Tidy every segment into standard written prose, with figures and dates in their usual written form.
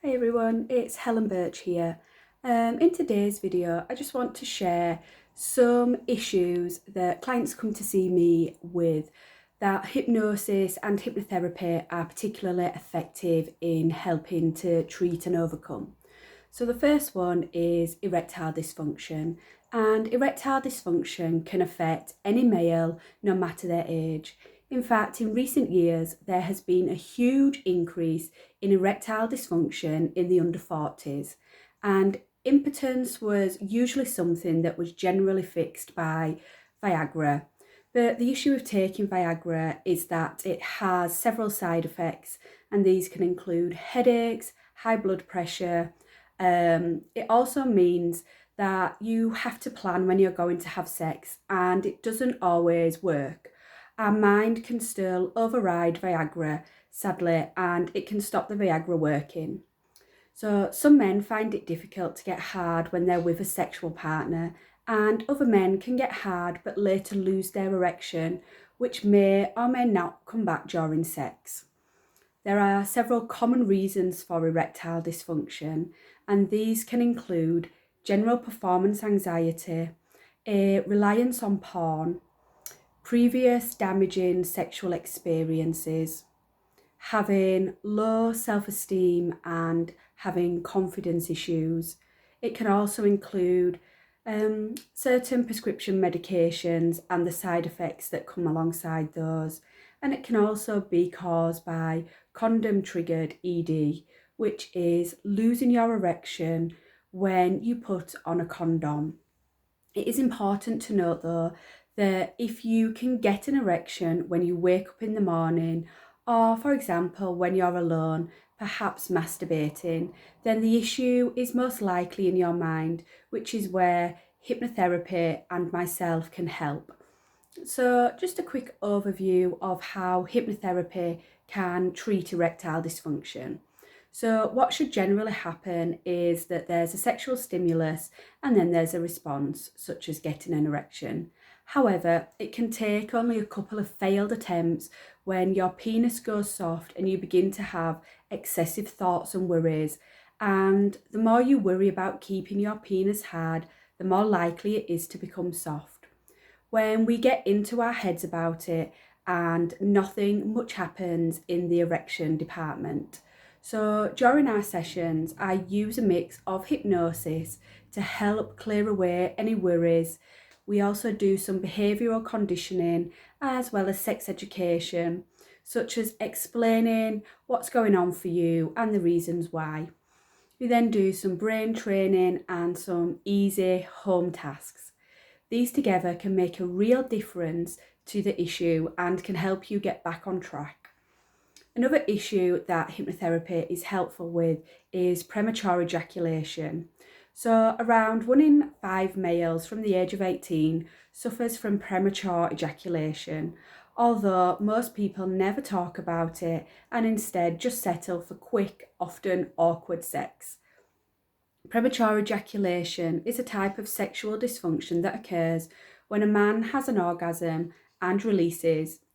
Hey everyone, it's Helen Birch here. In today's video, I just want to share some issues that clients come to see me with that hypnosis and hypnotherapy are particularly effective in helping to treat and overcome. So the first one is erectile dysfunction, and erectile dysfunction can affect any male no matter their age. In fact, in recent years, there has been a huge increase in erectile dysfunction in the under 40s, and impotence was usually something that was generally fixed by Viagra. But the issue with taking Viagra is that it has several side effects, and these can include headaches, high blood pressure. It also means that you have to plan when you're going to have sex, and it doesn't always work. Our mind can still override Viagra, sadly, and it can stop the Viagra working. So some men find it difficult to get hard when they're with a sexual partner, and other men can get hard but later lose their erection, which may or may not come back during sex. There are several common reasons for erectile dysfunction, and these can include general performance anxiety, a reliance on porn, previous damaging sexual experiences, having low self-esteem and having confidence issues. It can also include certain prescription medications and the side effects that come alongside those. And it can also be caused by condom-triggered ED, which is losing your erection when you put on a condom. It is important to note though that if you can get an erection when you wake up in the morning, or for example when you're alone, perhaps masturbating, then the issue is most likely in your mind, which is where hypnotherapy and myself can help. So just a quick overview of how hypnotherapy can treat erectile dysfunction. So what should generally happen is that there's a sexual stimulus and then there's a response, such as getting an erection. However, it can take only a couple of failed attempts when your penis goes soft and you begin to have excessive thoughts and worries. And the more you worry about keeping your penis hard, the more likely it is to become soft. When we get into our heads about it and nothing much happens in the erection department. So during our sessions, I use a mix of hypnosis to help clear away any worries. We also do some behavioural conditioning as well as sex education, such as explaining what's going on for you and the reasons why. We then do some brain training and some easy home tasks. These together can make a real difference to the issue and can help you get back on track. Another issue that hypnotherapy is helpful with is premature ejaculation. So around 1 in 5 males from the age of 18 suffers from premature ejaculation, although most people never talk about it and instead just settle for quick, often awkward sex. Premature ejaculation is a type of sexual dysfunction that occurs when a man has an orgasm and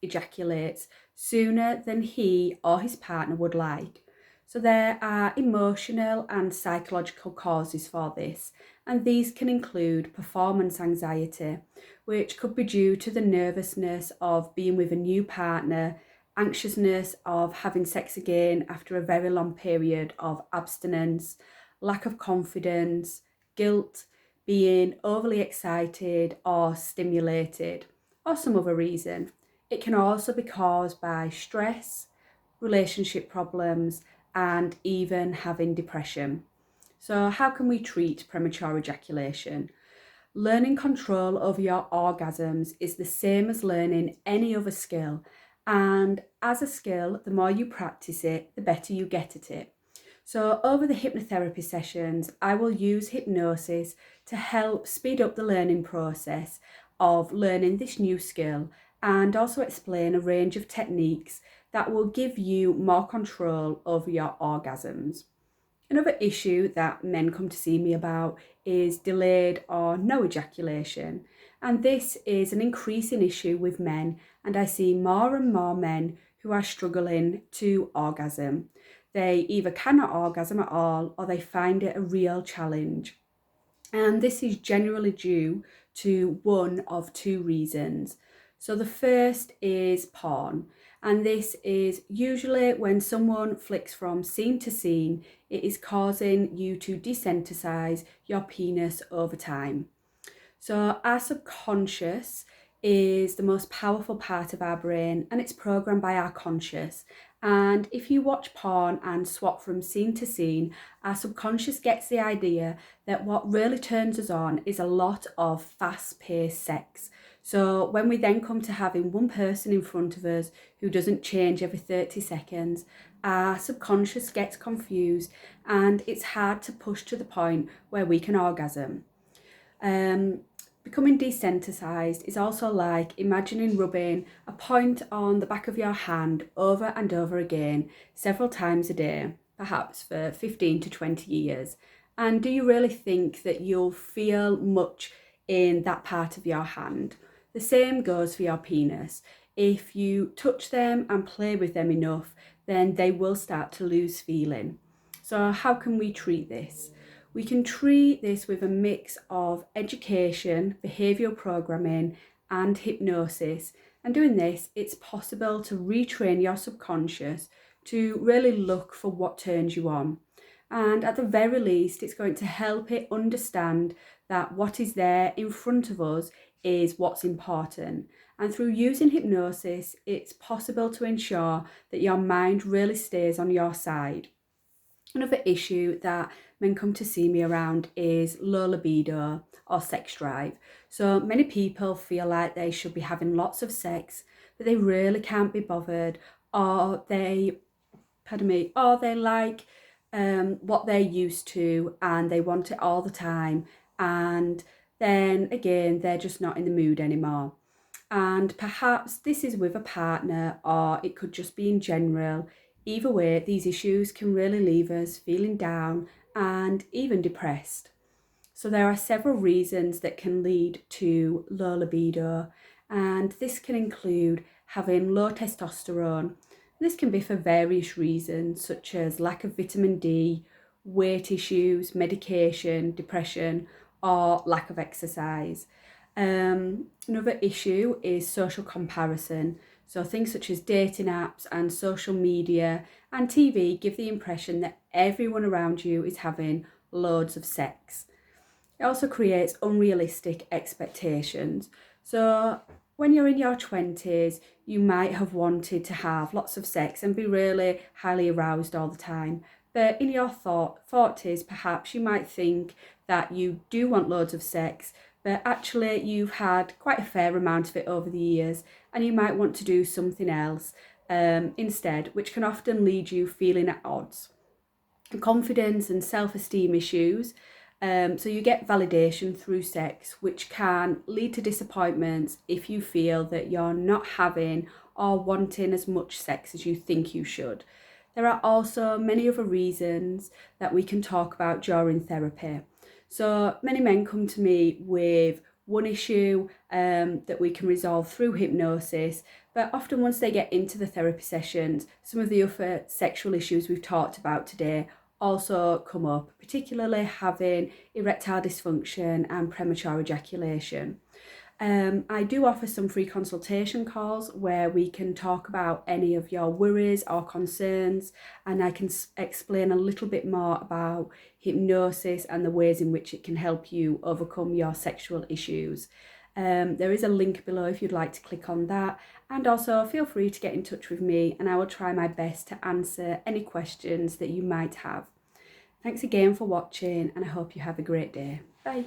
ejaculates sooner than he or his partner would like. So there are emotional and psychological causes for this, and these can include performance anxiety, which could be due to the nervousness of being with a new partner, anxiousness of having sex again after a very long period of abstinence, lack of confidence, guilt, being overly excited or stimulated, or some other reason. It can also be caused by stress, relationship problems, and even having depression. So how can we treat premature ejaculation? Learning control over your orgasms is the same as learning any other skill, and as a skill, the more you practice it, the better you get at it. So over the hypnotherapy sessions, I will use hypnosis to help speed up the learning process of learning this new skill and also explain a range of techniques that will give you more control over your orgasms. Another issue that men come to see me about is delayed or no ejaculation. And this is an increasing issue with men, and I see more and more men who are struggling to orgasm. they either cannot orgasm at all or they find it a real challenge. And this is generally due to one of two reasons. So the first is porn, and this is usually when someone flicks from scene to scene, it is causing you to desensitize your penis over time. So our subconscious is the most powerful part of our brain, and it's programmed by our conscious. And if you watch porn and swap from scene to scene, our subconscious gets the idea that what really turns us on is a lot of fast-paced sex. So when we then come to having one person in front of us who doesn't change every 30 seconds, our subconscious gets confused and it's hard to push to the point where we can orgasm. Becoming desensitized is also like imagining rubbing a point on the back of your hand over and over again several times a day, perhaps for 15 to 20 years. And do you really think that you'll feel much in that part of your hand? The same goes for your penis. If you touch them and play with them enough, then they will start to lose feeling. So how can we treat this? We can treat this with a mix of education, behavioural programming, and hypnosis. And doing this, it's possible to retrain your subconscious to really look for what turns you on. And at the very least, it's going to help it understand that what is there in front of us is what's important. And through using hypnosis, it's possible to ensure that your mind really stays on your side. Another issue that men come to see me around is low libido or sex drive. So many people feel like they should be having lots of sex, but they really can't be bothered, or they like what they're used to and they want it all the time, and then again they're just not in the mood anymore. And perhaps this is with a partner, or it could just be in general. Either way, these issues can really leave us feeling down and even depressed. So there are several reasons that can lead to low libido, and this can include having low testosterone. This can be for various reasons, such as lack of vitamin D, weight issues, medication, depression, or lack of exercise. Another issue is social comparison. So things such as dating apps and social media and TV give the impression that everyone around you is having loads of sex. It also creates unrealistic expectations. So when you're in your 20s, you might have wanted to have lots of sex and be really highly aroused all the time. But in your 40s, perhaps you might think that you do want loads of sex, but actually you've had quite a fair amount of it over the years, and you might want to do something else instead, which can often lead you feeling at odds. Confidence and self-esteem issues. So you get validation through sex, which can lead to disappointments if you feel that you're not having or wanting as much sex as you think you should. There are also many other reasons that we can talk about during therapy. So many men come to me with one issue that we can resolve through hypnosis, but often once they get into the therapy sessions, some of the other sexual issues we've talked about today also come up, particularly having erectile dysfunction and premature ejaculation. I do offer some free consultation calls where we can talk about any of your worries or concerns, and I can explain a little bit more about hypnosis and the ways in which it can help you overcome your sexual issues. There is a link below if you'd like to click on that, and also feel free to get in touch with me and I will try my best to answer any questions that you might have. Thanks again for watching, and I hope you have a great day. Bye.